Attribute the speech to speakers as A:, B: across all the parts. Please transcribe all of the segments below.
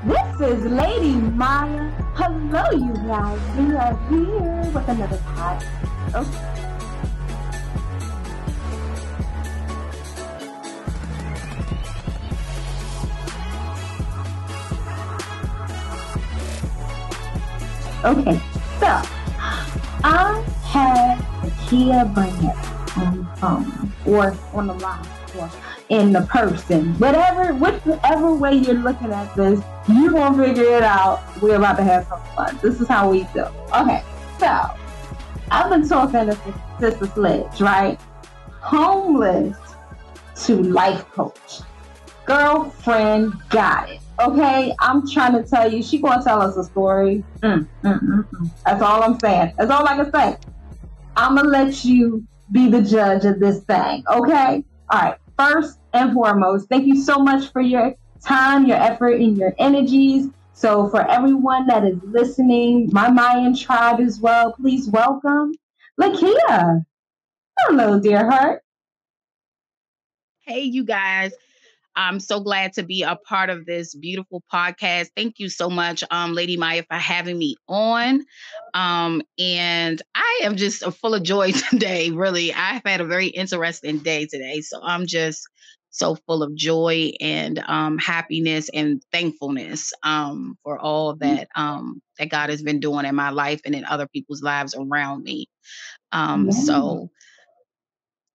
A: This is Lady Maya. Hello, you guys. We are here with another podcast. Okay, so I had Akia Burnett on the phone or on the line or in the person. Whichever way you're looking at this, you're going to figure it out. We're about to have some fun. This is how we do. Okay, so I've been talking to Sister Sledge, right? Homeless to life coach. Girlfriend got it. Okay, I'm trying to tell you, she gonna tell us a story. That's all I'm saying. That's all I can say. I'm gonna let you be the judge of this thing. Okay. All right. First and foremost, thank you so much for your time, your effort, and your energies. So for everyone that is listening, my Mayan tribe as well, please welcome Lakia. Hello, dear heart.
B: Hey, you guys. I'm so glad to be a part of this beautiful podcast. Thank you so much, Lady Maya, for having me on. And I am just full of joy today, really. I've had a very interesting day today. So I'm just so full of joy and happiness and thankfulness for all that that God has been doing in my life and in other people's lives around me.
A: Yeah,
B: So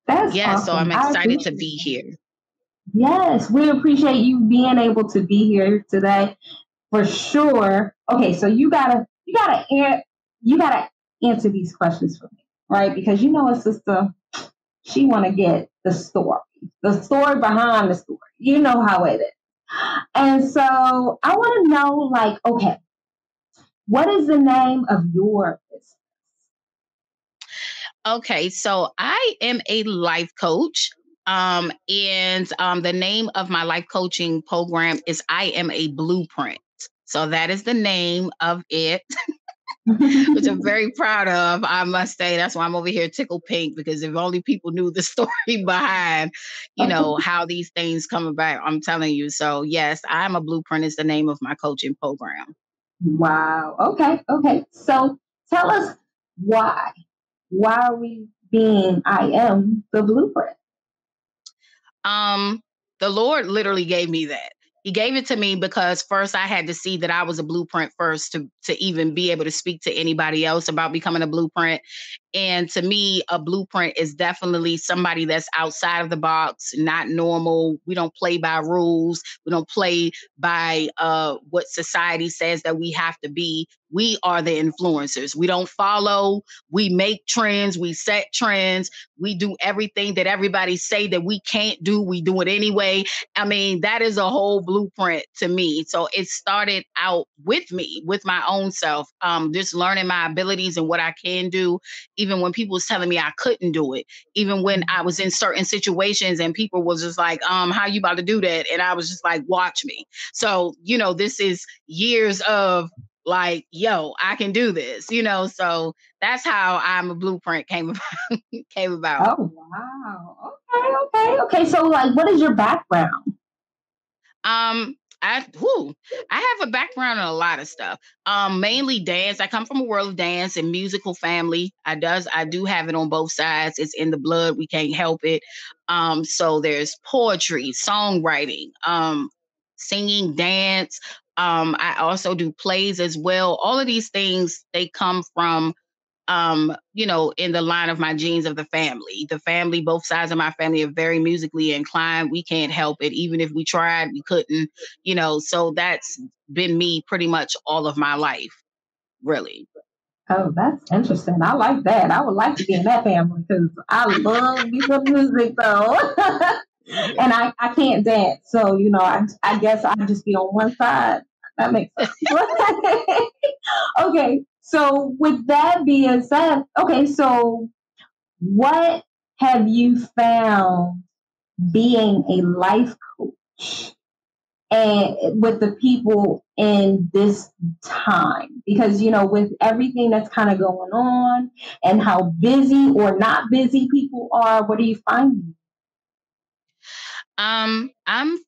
A: that's
B: yeah, so
A: awesome.
B: I'm
A: I
B: excited to
A: appreciate
B: be
A: that.
B: here.
A: Yes, we appreciate you being able to be here today for sure. Okay, so you gotta answer these questions for me, right? Because you know a sister, she want to get the story behind the story. You know how it is. And so I want to know, like, okay, what is the name of your business?
B: Okay, so I am a life coach. And the name of my life coaching program is I Am a Blueprint. So that is the name of it, which I'm very proud of. I must say that's why I'm over here tickle pink because if only people knew the story behind, how these things come about. I'm telling you. So yes, I'm a Blueprint is the name of my coaching program.
A: Wow. Okay. Okay. So tell us why. Why are we being I am the blueprint?
B: Um, the Lord literally gave me that. He gave it to me because first I had to see that I was a blueprint first to even be able to speak to anybody else about becoming a blueprint. And to me, a blueprint is definitely somebody that's outside of the box, not normal. We don't play by rules. We don't play by what society says that we have to be. We are the influencers. We don't follow. We make trends. We set trends. We do everything that everybody say that we can't do. We do it anyway. I mean, that is a whole blueprint to me. So it started out with me, with my own self, just learning my abilities and what I can do even when people was telling me I couldn't do it, even when I was in certain situations and people was just like, how you about to do that? And I was just like, watch me. So, this is years of like, yo, I can do this, so that's how I'm a blueprint came about. came about.
A: Oh wow. Okay, okay, okay. So like what is your background?
B: Um, I have a background in a lot of stuff. Mainly dance. I come from a world of dance and musical family. I do have it on both sides. It's in the blood. We can't help it. So there's poetry, songwriting, singing, dance. I also do plays as well. All of these things they come from in the line of my genes of the family. The family, both sides of my family are very musically inclined. We can't help it. Even if we tried, we couldn't, so that's been me pretty much all of my life, really.
A: Oh, that's interesting. I like that. I would like to be in that family because I love me some music though. And I can't dance. So, I guess I'd just be on one side. That makes sense. Okay. So with that being said, okay, so what have you found being a life coach and with the people in this time? Because with everything that's kind of going on and how busy or not busy people are, what are you finding?
B: I'm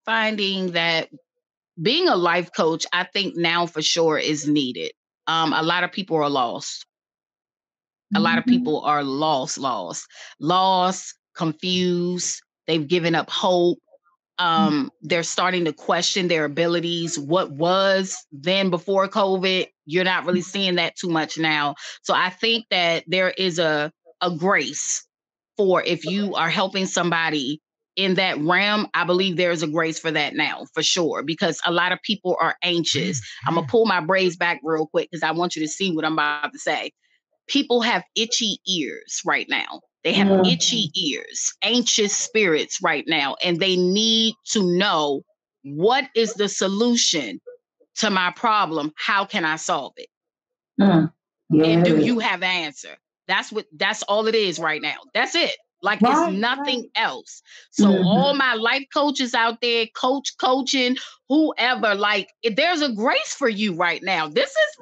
B: finding that being a life coach, I think now for sure is needed. A lot of people are lost. A lot of people are lost, confused. They've given up hope. They're starting to question their abilities. What was then before COVID, you're not really seeing that too much now. So I think that there is a grace for if you are helping somebody in that realm. I believe there's a grace for that now, for sure, because a lot of people are anxious. I'm gonna pull my braids back real quick because I want you to see what I'm about to say. People have itchy ears right now. They have itchy ears, anxious spirits right now, and they need to know, what is the solution to my problem? How can I solve it? And do you have an answer? That's all it is right now. That's it. Like, it's nothing else. So all my life coaches out there, coaching, whoever, like, there's a grace for you right now. This is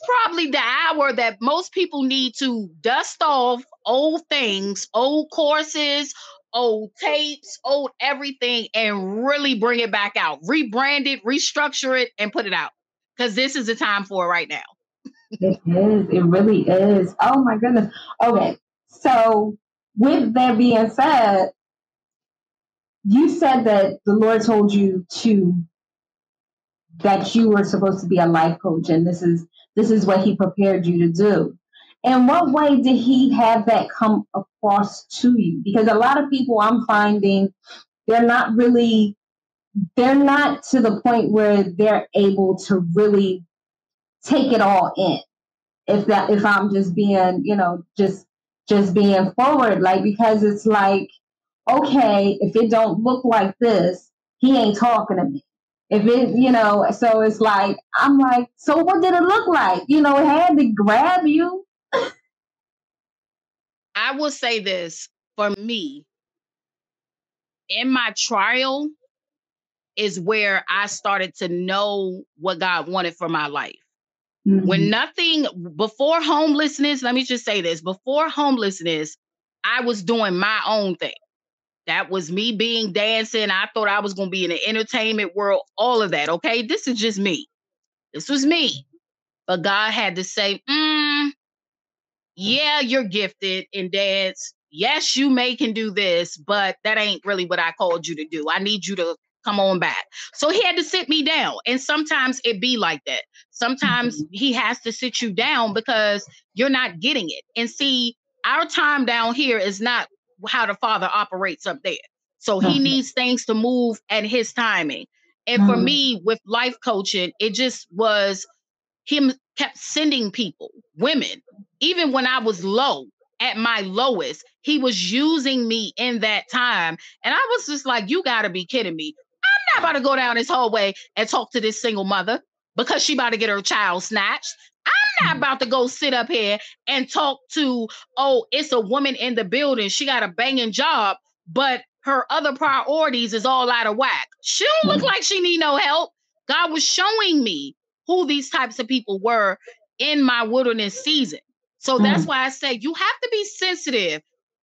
B: probably the hour that most people need to dust off old things, old courses, old tapes, old everything, and really bring it back out, rebrand it, restructure it, and put it out. Because this is the time for it right now.
A: It is. It really is. Oh my goodness. Okay. So with that being said, you said that the Lord told you that you were supposed to be a life coach, and this is what He prepared you to do. In what way did He have that come across to you? Because a lot of people, I'm finding, they're not to the point where they're able to really take it all in. If I'm just being, just being forward, like, because it's like, okay, if it don't look like this, He ain't talking to me. If it, so it's like, I'm like, so what did it look like? It had to grab you.
B: I will say this, for me, in my trial is where I started to know what God wanted for my life. When before homelessness, let me just say this, before homelessness, I was doing my own thing. That was me being dancing. I thought I was going to be in the entertainment world, all of that. Okay. This is just me. This was me. But God had to say, yeah, you're gifted in dance. Yes, you can do this, but that ain't really what I called you to do. I need you to come on back. So He had to sit me down. And sometimes it be like that. Sometimes He has to sit you down because you're not getting it. And see, our time down here is not how the Father operates up there. So He needs things to move at His timing. And for me, with life coaching, it just was Him kept sending people, women, even when I was low, at my lowest, He was using me in that time. And I was just like, you got to be kidding me. I'm not about to go down this hallway and talk to this single mother because she about to get her child snatched. I'm not about to go sit up here and talk to, it's a woman in the building. She got a banging job, but her other priorities is all out of whack. She don't look like she need no help. God was showing me who these types of people were in my wilderness season. So that's why I say you have to be sensitive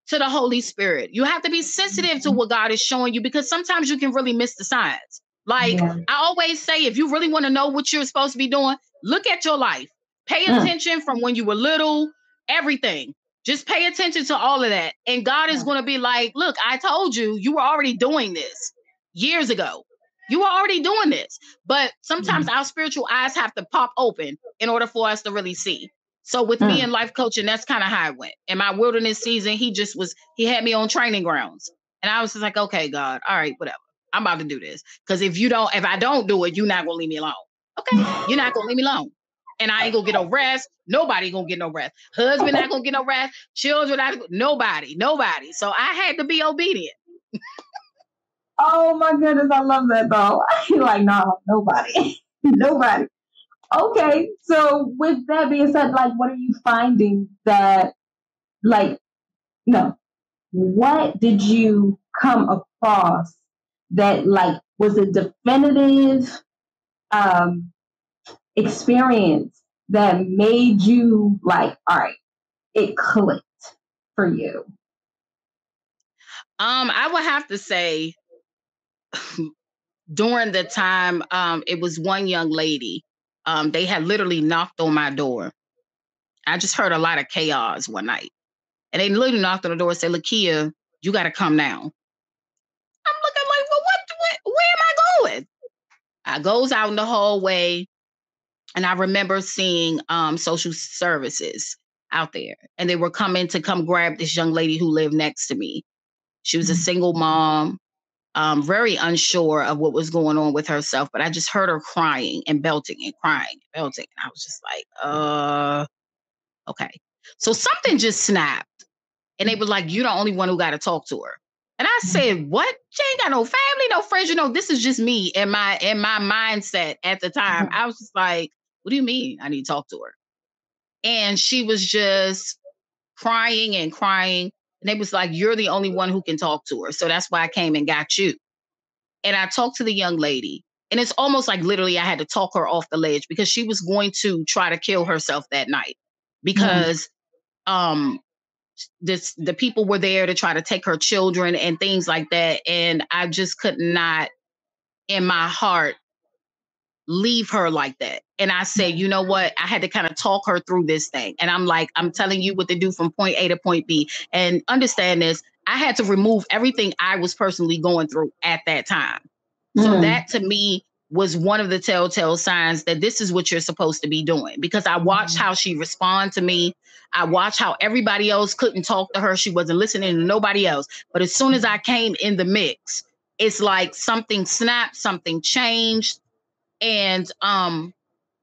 B: to the Holy Spirit. You have to be sensitive to what God is showing you, because sometimes you can really miss the signs. Like I always say, if you really want to know what you're supposed to be doing, look at your life. Pay attention from when you were little, everything. Just pay attention to all of that. And God is going to be like, look, I told you, you were already doing this years ago. You were already doing this. But sometimes our spiritual eyes have to pop open in order for us to really see. So with me in life coaching, that's kind of how it went. In my wilderness season, he had me on training grounds. And I was just like, okay, God, all right, whatever. I'm about to do this. Because if I don't do it, you're not going to leave me alone. Okay? You're not going to leave me alone. And I ain't going to get no rest. Nobody going to get no rest. Husband not going to get no rest. Children, nobody. So I had to be obedient.
A: Oh my goodness, I love that though. You're like, no, nobody. Nobody. Okay, so with that being said, like, what are you finding that, like, no, what did you come across that, like, was a definitive experience that made you like, all right, it clicked for you?
B: I would have to say during the time, it was one young lady. They had literally knocked on my door. I just heard a lot of chaos one night. And they literally knocked on the door and said, Lakia, you got to come now. I'm looking like, well, where am I going? I goes out in the hallway, and I remember seeing social services out there. And they were coming to come grab this young lady who lived next to me. She was a single mom, very unsure of what was going on with herself. But I just heard her crying and belting and crying and belting. And I was just like, okay. So something just snapped. And they were like, you're the only one who got to talk to her. And I said, what? She ain't got no family, no friends. You know, this is just me in my mindset at the time. I was just like, what do you mean I need to talk to her? And she was just crying and crying. And they was like, you're the only one who can talk to her. So that's why I came and got you. And I talked to the young lady. And it's almost like literally I had to talk her off the ledge because she was going to try to kill herself that night. Because the people were there to try to take her children and things like that. And I just could not, in my heart, leave her like that. And I said, you know what? I had to kind of talk her through this thing. And I'm like, I'm telling you what to do from point A to point B. And understand this, I had to remove everything I was personally going through at that time. So that to me was one of the telltale signs that this is what you're supposed to be doing. Because I watched how she responded to me. I watched how everybody else couldn't talk to her. She wasn't listening to nobody else. But as soon as I came in the mix, it's like something snapped, something changed. And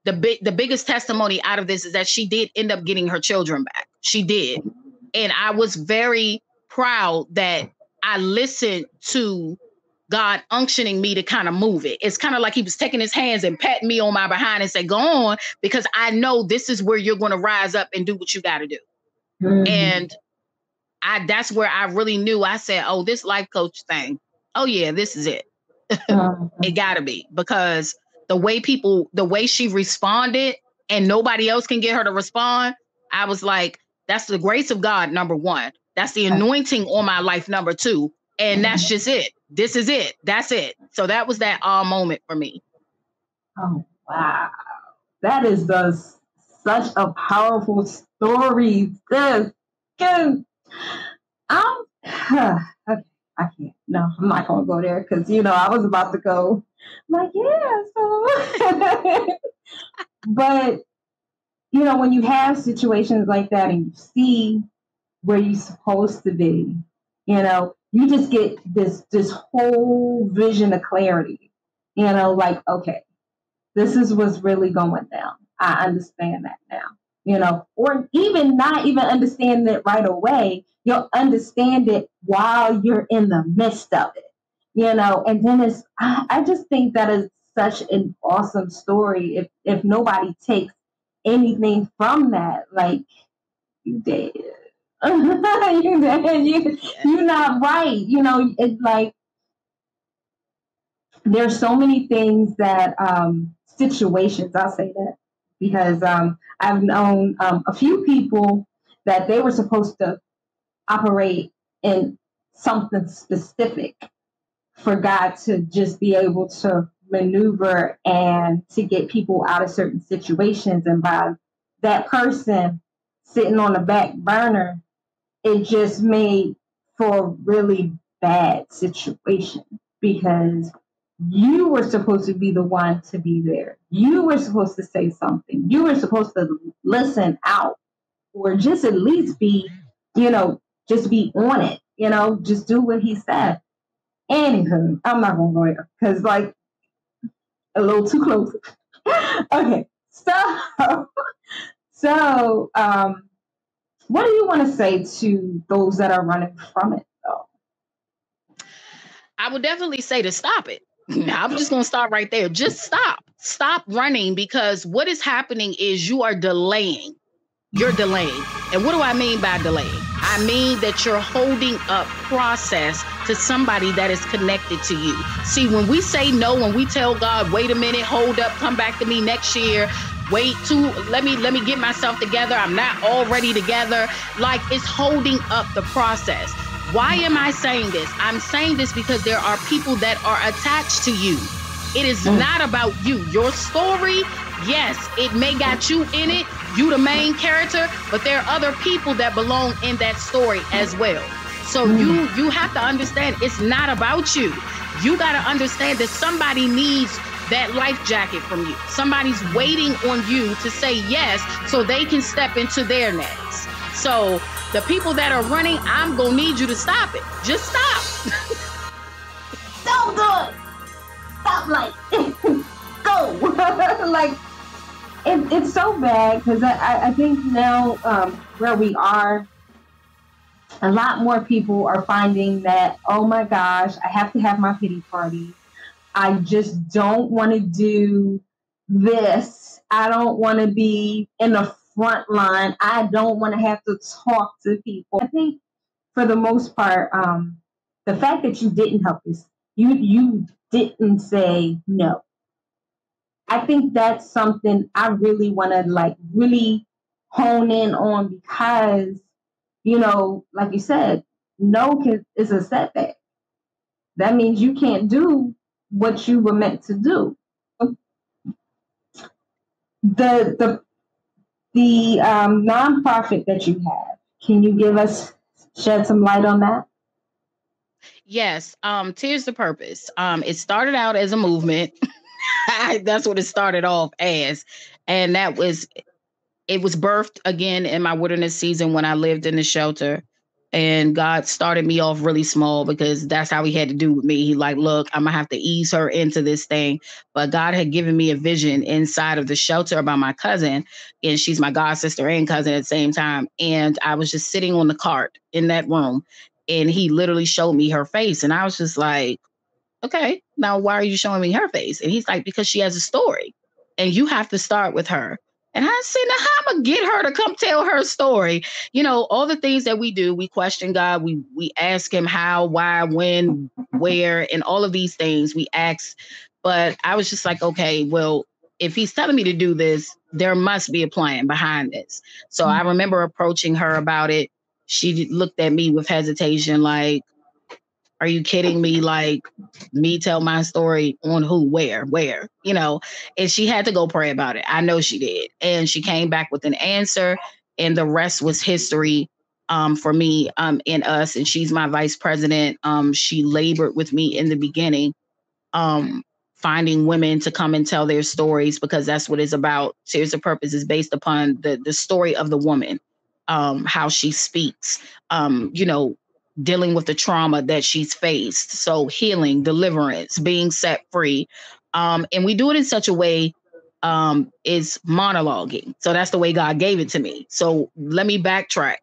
B: the biggest testimony out of this is that she did end up getting her children back. She did. And I was very proud that I listened to God unctioning me to kind of move it. It's kind of like he was taking his hands and patting me on my behind and say, go on, because I know this is where you're going to rise up and do what you got to do. And that's where I really knew. I said, oh, this life coach thing. Oh yeah, this is it. It gotta be, because the way she responded and nobody else can get her to respond. I was like, that's the grace of God, number one. That's the anointing on my life, number two. And that's just it. This is it. That's it. So that was that moment for me.
A: Oh, wow. That is such a powerful story. Okay, I can't. No, I'm not going to go there because, I was about to go. I'm like, yeah, so. But, when you have situations like that and you see where you're supposed to be, you just get this whole vision of clarity, like, okay, this is what's really going down. I understand that now, or even not even understand it right away. You'll understand it while you're in the midst of it, and then I just think that is such an awesome story. If nobody takes anything from that, like, you did. You're not right. It's like there's so many things that situations, I'll say that, because I've known a few people that they were supposed to operate in something specific for God to just be able to maneuver and to get people out of certain situations. And by that person sitting on the back burner, it just made for a really bad situation, because you were supposed to be the one to be there. You were supposed to say something. You were supposed to listen out, or just at least be, just be on it, just do what he said. Anywho, I'm not going to go there because, like, a little too close. Okay, so, what do you want to say to those that are running from it, though?
B: I would definitely say to stop it. I'm just going to start right there. Just stop. Stop running, because what is happening is you are delaying. You're delaying. And what do I mean by delaying? I mean that you're holding up process to somebody that is connected to you. See, when we say no, when we tell God, wait a minute, hold up, come back to me next year, let me get myself together, I'm not already together, like, it's holding up the process. Why am I saying this? I'm saying this because there are people that are attached to you. It is not about you. Your story, yes, it may got you in it, you the main character, but there are other people that belong in that story as well. So you have to understand it's not about you. You got to understand that somebody needs that life jacket from you. Somebody's waiting on you to say yes so they can step into their next. So the people that are running, I'm going to need you to stop it. Just stop.
A: Don't do it. Stop, like, go. Like, it's so bad because I think now where we are, a lot more people are finding that, oh my gosh, I have to have my pity party. I just don't want to do this. I don't want to be in the front line. I don't want to have to talk to people. I think for the most part, the fact that you didn't help us, you didn't say no. I think that's something I really want to like really hone in on because, like you said, no is a setback. That means you can't do what you were meant to do. The nonprofit that you have, can you shed some light on that?
B: Yes, Tears to Purpose. It started out as a movement. That's what it started off as. And it was birthed again in my wilderness season when I lived in the shelter. And God started me off really small because that's how he had to do with me. He like, look, I'm gonna have to ease her into this thing. But God had given me a vision inside of the shelter about my cousin, and she's my god sister and cousin at the same time. And I was just sitting on the cart in that room, and he literally showed me her face, and I was just like, okay, now why are you showing me her face? And he's like, because she has a story, and you have to start with her. And I said, now how I'm gonna get her to come tell her story? All the things that we do, we question God, we ask him how, why, when, where, and all of these things we ask. But I was just like, okay, well, if he's telling me to do this, there must be a plan behind this. So I remember approaching her about it. She looked at me with hesitation, like, are you kidding me? Like, me tell my story on who, where, and she had to go pray about it. I know she did. And she came back with an answer, and the rest was history for me and us. And she's my vice president. She labored with me in the beginning, finding women to come and tell their stories, because that's what it's about. Tears of Purpose is based upon the story of the woman, how she speaks, dealing with the trauma that she's faced. So healing, deliverance, being set free. And we do it in such a way, is monologuing. So that's the way God gave it to me. So let me backtrack.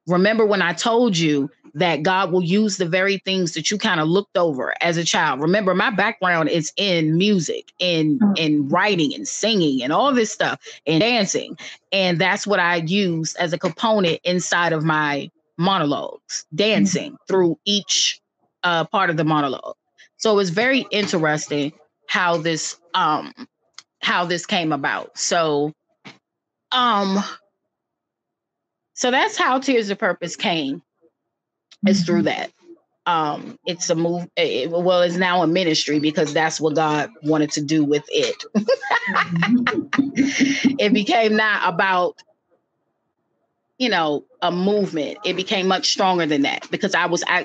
B: Remember when I told you that God will use the very things that you kind of looked over as a child. Remember, my background is in music and writing and singing and all this stuff and dancing. And that's what I used as a component inside of my monologues, dancing through each part of the monologue. So it was very interesting how this came about. So that's how Tears of Purpose came. It's through that. It's a move. It's now a ministry because that's what God wanted to do with it. It became not about, a movement. It became much stronger than that because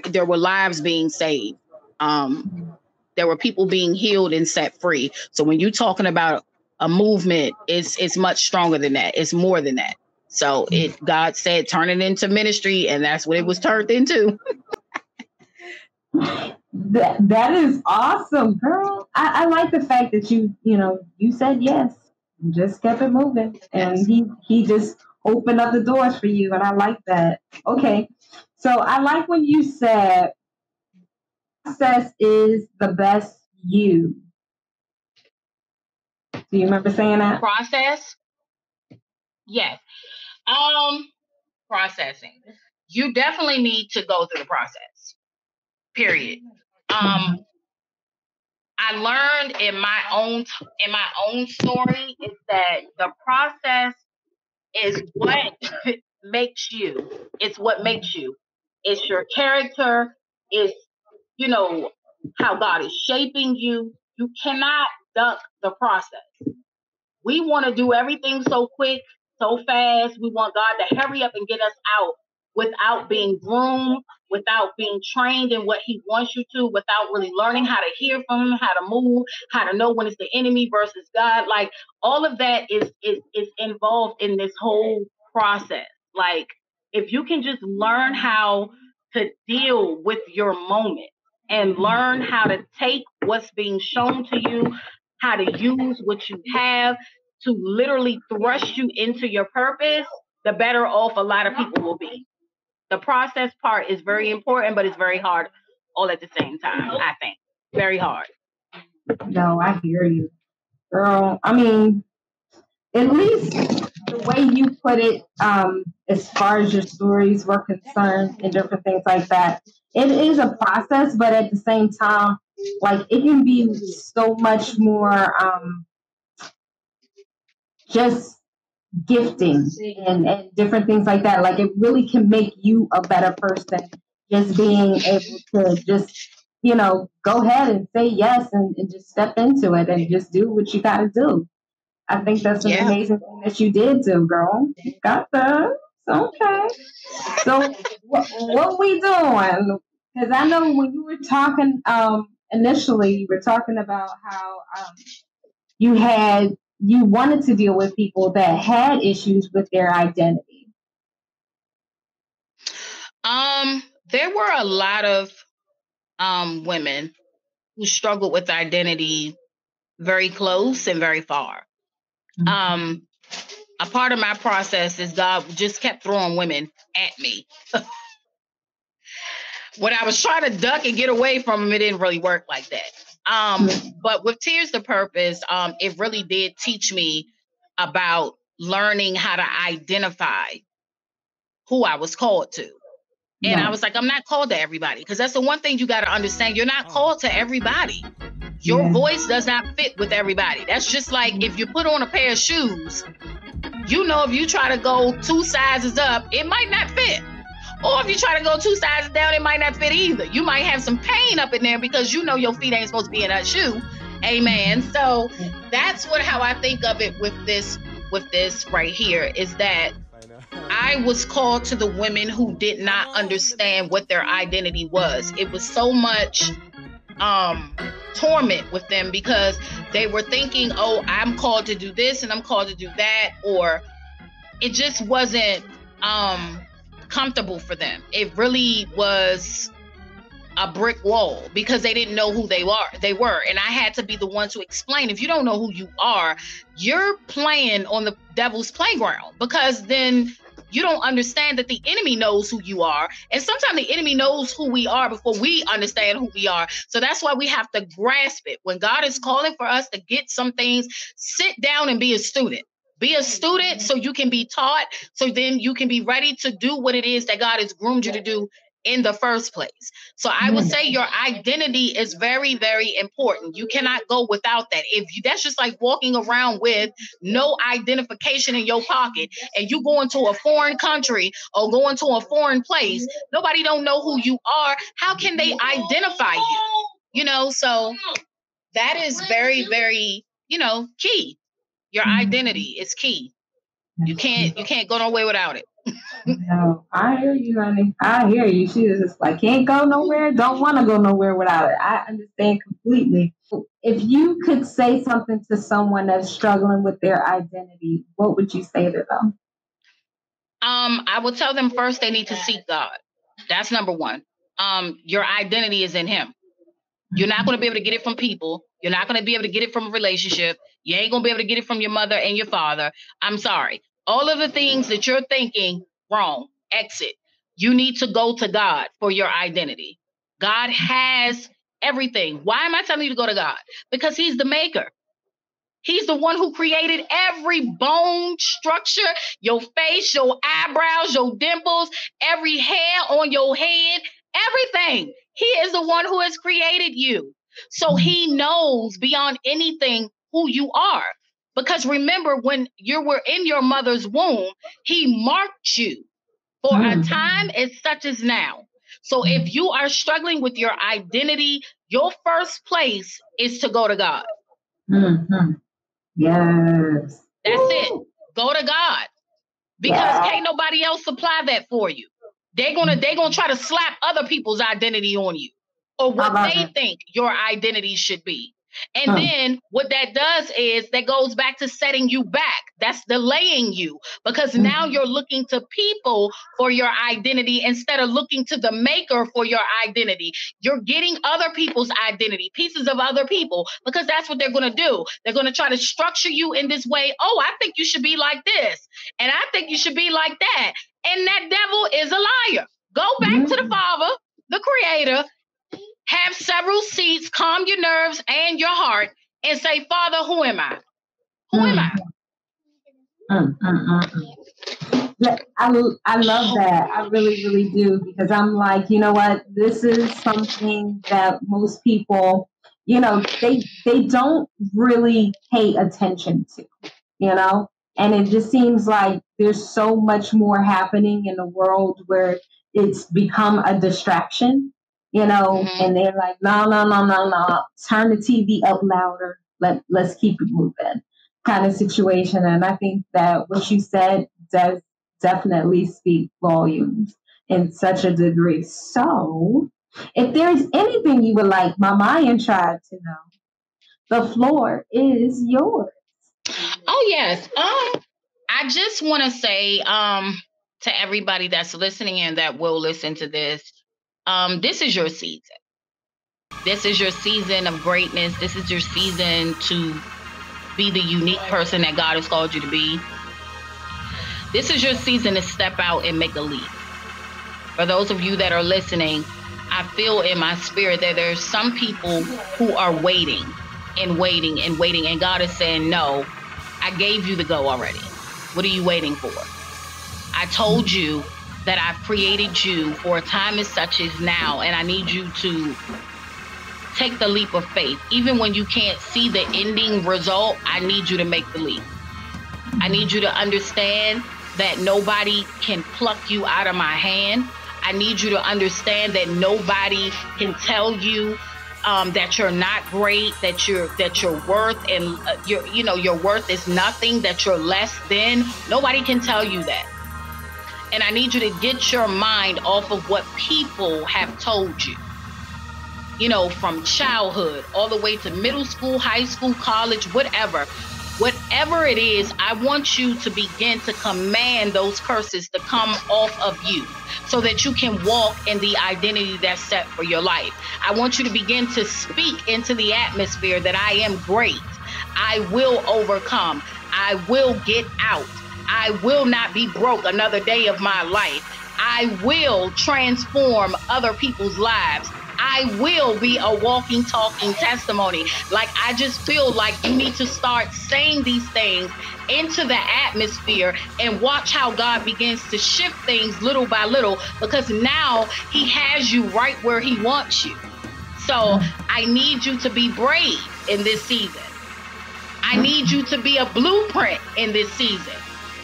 B: there were lives being saved. There were people being healed and set free. So when you're talking about a movement, it's much stronger than that. It's more than that. So God said, turn it into ministry, and that's what it was turned into.
A: That is awesome, girl. I like the fact that you said yes, you just kept it moving, and he just opened up the doors for you, and I like that. Okay, so I like when you said process is the best you. Do you remember saying that?
B: Process? Yes. Processing. You definitely need to go through the process. Period. I learned in my own story is that the process is what makes you. It's what makes you.
A: It's your character. It's, how God is shaping you. You cannot duck the process. We want to do everything so quick, so fast. We want God to hurry up and get us out without being groomed, without being trained in what he wants you to, without really learning how to hear from him, how to move, how to know when it's the enemy versus God. Like, all of that is involved in this whole process. Like, if you can just learn how to deal with your moment and learn how to take what's being shown to you, how to use what you have to literally thrust you into your purpose, the better off a lot of people will be. The process part is very important, but it's very hard all at the same time, I think. Very hard.
C: No, I hear you. Girl, I mean, at least the way you put it, as far as your stories were concerned and different things like that, it is a process, but at the same time, like, it can be so much more just gifting and different things like that. Like, it really can make you a better person, just being able to just, go ahead and say yes and just step into it and just do what you got to do. I think that's an amazing thing that you did do, girl. You got that. Okay. So what we doing? Because I know when you were talking initially, you were talking about how you wanted to deal with people that had issues with their identity.
B: There were a lot of women who struggled with identity very close and very far. Mm-hmm. A part of my process is God just kept throwing women at me. When I was trying to duck and get away from them, it didn't really work like that. But with Tears to Purpose, it really did teach me about learning how to identify who I was called to. And I was like, I'm not called to everybody, because that's the one thing you got to understand. You're not called to everybody. Your voice does not fit with everybody. That's just like if you put on a pair of shoes, if you try to go 2 sizes up, it might not fit. Or if you try to go 2 sizes down, it might not fit either. You might have some pain up in there because your feet ain't supposed to be in that shoe. Amen. So that's how I think of it with this right here, is that I was called to the women who did not understand what their identity was. It was so much torment with them because they were thinking, oh, I'm called to do this and I'm called to do that, or it just wasn't comfortable for them. It really was a brick wall because they didn't know who they were. And I had to be the one to explain, if you don't know who you are, you're playing on the devil's playground, because then you don't understand that the enemy knows who you are. And sometimes the enemy knows who we are before we understand who we are. So that's why we have to grasp it. When God is calling for us to get some things, sit down and be a student. Be a student so you can be taught, so then you can be ready to do what it is that God has groomed you to do in the first place. So I would say your identity is very, very important. You cannot go without that. That's just like walking around with no identification in your pocket, and you go into a foreign country or go into a foreign place, nobody don't know who you are. How can they identify you? So that is very, very, key. Your identity is key. You can't go nowhere without it.
C: No, I hear you, honey. I hear you. She was just like, can't go nowhere, don't want to go nowhere without it. I understand completely. If you could say something to someone that's struggling with their identity, what would you say to them?
B: I would tell them first they need to seek God. That's number one. Your identity is in Him. You're not going to be able to get it from people. You're not going to be able to get it from a relationship. You ain't going to be able to get it from your mother and your father. I'm sorry. All of the things that you're thinking, wrong, exit. You need to go to God for your identity. God has everything. Why am I telling you to go to God? Because He's the maker. He's the one who created every bone structure, your face, your eyebrows, your dimples, every hair on your head, everything. He is the one who has created you. So He knows beyond anything who you are. Because remember, when you were in your mother's womb, He marked you for a time as such as now. So if you are struggling with your identity, your first place is to go to God.
A: Mm-hmm. Yes.
B: That's it. Go to God. Because can't nobody else supply that for you. They're gonna try to slap other people's identity on you or what they think your identity should be. And then what that does is that goes back to setting you back. That's delaying you because now you're looking to people for your identity instead of looking to the maker for your identity. You're getting other people's identity, pieces of other people, because that's what they're going to do. They're going to try to structure you in this way. Oh, I think you should be like this. And I think you should be like that. And that devil is a liar. Go back to the Father, the Creator. Have several seats, calm your nerves and your heart, and say, Father, who am I? Who am I?
A: I love that. I really, really do, because I'm like, you know what? This is something that most people, you know, they don't really pay attention to, you know? And it just seems like there's so much more happening in the world where it's become a distraction, you know, and they're like, no, turn the TV up louder. Let's keep it moving kind of situation. And I think that what you said does definitely speak volumes in such a degree. So if there's anything you would like my Mayan tribe to know, the floor is yours.
B: Oh, yes. I just want to say to everybody that's listening and that will listen to this, this is your season. This is your season of greatness. This is your season to be the unique person that God has called you to be. This is your season to step out and make a leap. For those of you that are listening, I feel in my spirit that there's some people who are waiting and waiting and waiting. And God is saying, no, I gave you the go already. What are you waiting for? I told you that I've created you for a time as such as now. And I need you to take the leap of faith. Even when you can't see the ending result, I need you to make the leap. I need you to understand that nobody can pluck you out of my hand. I need you to understand that nobody can tell you that you're not great, that you're worth and your worth is nothing, that you're less than. Nobody can tell you that. And I need you to get your mind off of what people have told you. You know, from childhood all the way to middle school, high school, college, whatever. Whatever it is, I want you to begin to command those curses to come off of you so that you can walk in the identity that's set for your life. I want you to begin to speak into the atmosphere that I am great. I will overcome. I will get out. I will not be broke another day of my life. I will transform other people's lives. I will be a walking, talking testimony. Like, I just feel like you need to start saying these things into the atmosphere and watch how God begins to shift things little by little, because now he has you right where he wants you. So I need you to be brave in this season. I need you to be a blueprint in this season.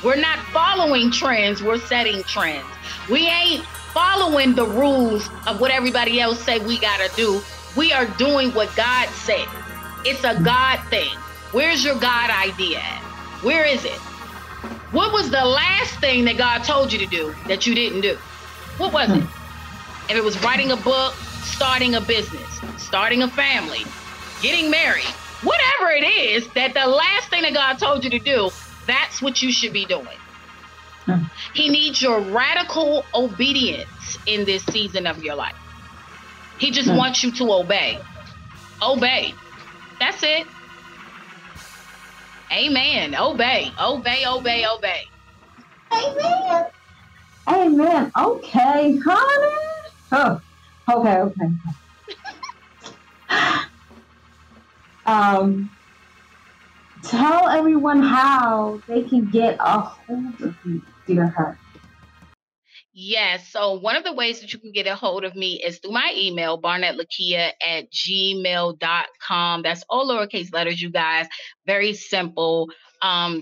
B: We're not following trends, we're setting trends. We ain't following the rules of what everybody else say we gotta do. We are doing what God said. It's a God thing. Where's your God idea at? Where is it? What was the last thing that God told you to do that you didn't do? What was it? If it was writing a book, starting a business, starting a family, getting married, whatever it is, that the last thing that God told you to do, that's what you should be doing. He needs your radical obedience in this season of your life. He just wants you to obey. Obey. That's it. Amen. Obey. Obey, obey, obey.
A: Amen. Amen. Okay, honey. Oh, okay. Tell everyone how they can get a hold of you, dear heart.
B: Yes. So one of the ways that you can get a hold of me is through my email, barnettlakia@gmail.com. That's all lowercase letters, you guys. Very simple.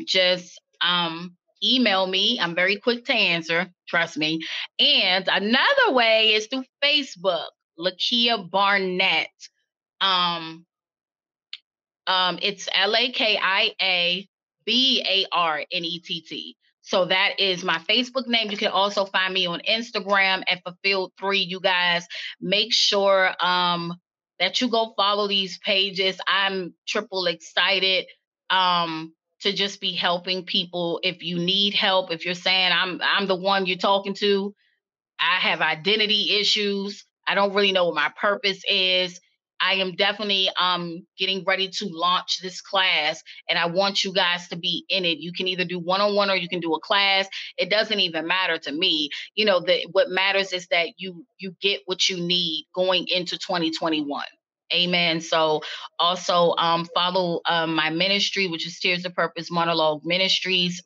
B: Just email me. I'm very quick to answer, trust me. And another way is through Facebook, Lakia Barnett. It's LakiaBarnett. So that is my Facebook name. You can also find me on Instagram at Fulfilled3. You guys make sure that you go follow these pages. I'm triple excited to just be helping people. If you need help, if you're saying I'm the one you're talking to, I have identity issues, I don't really know what my purpose is, I am definitely getting ready to launch this class, and I want you guys to be in it. You can either do one-on-one or you can do a class. It doesn't even matter to me. You know, what matters is that you get what you need going into 2021. Amen. So also follow my ministry, which is Tears of Purpose Monologue Ministries.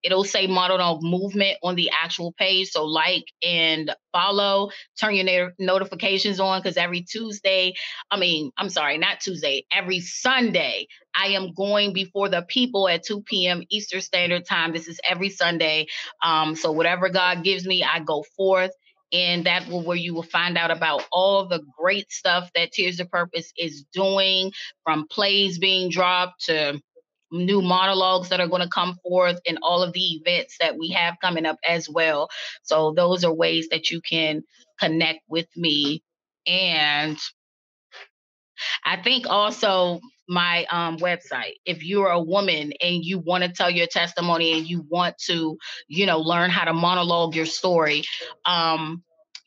B: It'll say Monologue Movement on the actual page. So like and follow, turn your notifications on, because every every Sunday, I am going before the people at 2 p.m. Eastern Standard Time. This is every Sunday. So whatever God gives me, I go forth. And that will where you will find out about all the great stuff that Tears of Purpose is doing, from plays being dropped to new monologues that are going to come forth, and all of the events that we have coming up as well. So those are ways that you can connect with me. And I think also my website, if you're a woman and you want to tell your testimony and you want to, learn how to monologue your story,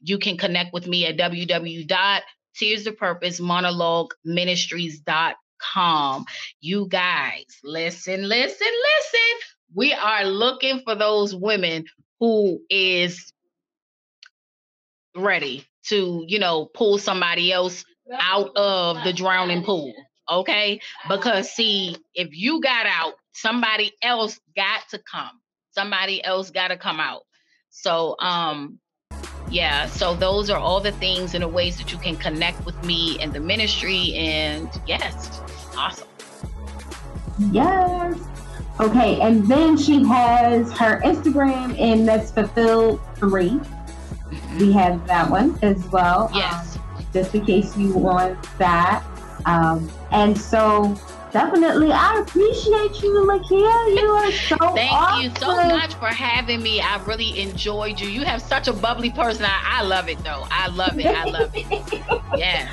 B: you can connect with me at www.tearsofpurposemonologueministries.com. You guys, listen. We are looking for those women who is ready to, pull somebody else out of the drowning pool. Okay? Because see, if you got out, somebody else got to come. Somebody else got to come out. So, yeah, so those are all the things and the ways that you can connect with me and the ministry. And yes, awesome.
A: Yes. Okay, and then she has her Instagram, and that's Fulfilled3. We have that one as well.
B: Yes.
A: Just in case you want that. And so definitely, I appreciate you, Lakia. You are so
B: Thank
A: awesome.
B: you so much for having me. I really enjoyed you. You have such a bubbly person. I love it, though. I love it. Yes.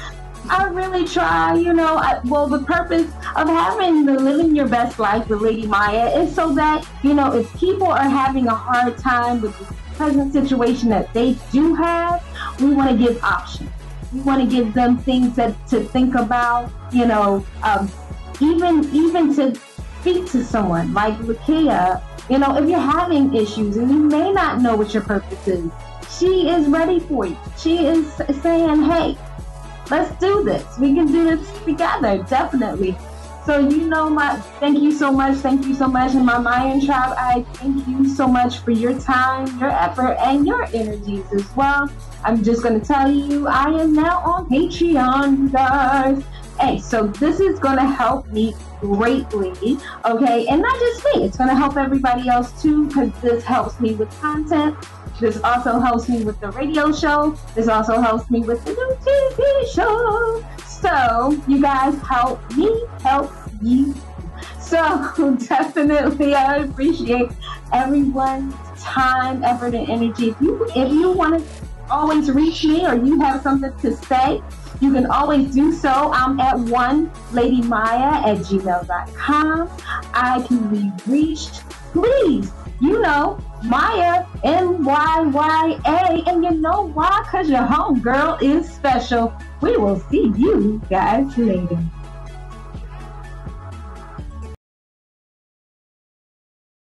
A: I really try, the purpose of having the Living Your Best Life with Lady Maya is so that, if people are having a hard time with the present situation that they do have, we want to give options. We want to give them things to think about, even to speak to someone like Lakia. If you're having issues and you may not know what your purpose is, she is ready for you. She is saying, hey, let's do this. We can do this together, definitely. So, thank you so much. And my Mayan tribe, I thank you so much for your time, your effort, and your energies as well. I'm just going to tell you, I am now on Patreon, you guys. Hey, so this is going to help me greatly, okay? And not just me, it's going to help everybody else too, because this helps me with content. This also helps me with the radio show. This also helps me with the new TV show. So you guys help me help you. So definitely, I appreciate everyone's time, effort, and energy. If you want to always reach me, or you have something to say, you can always do so. I'm at oneladymaya@gmail.com. I can be reached. Please, Maya, MYYA, and you know why? Because your homegirl is special. We will see you guys later.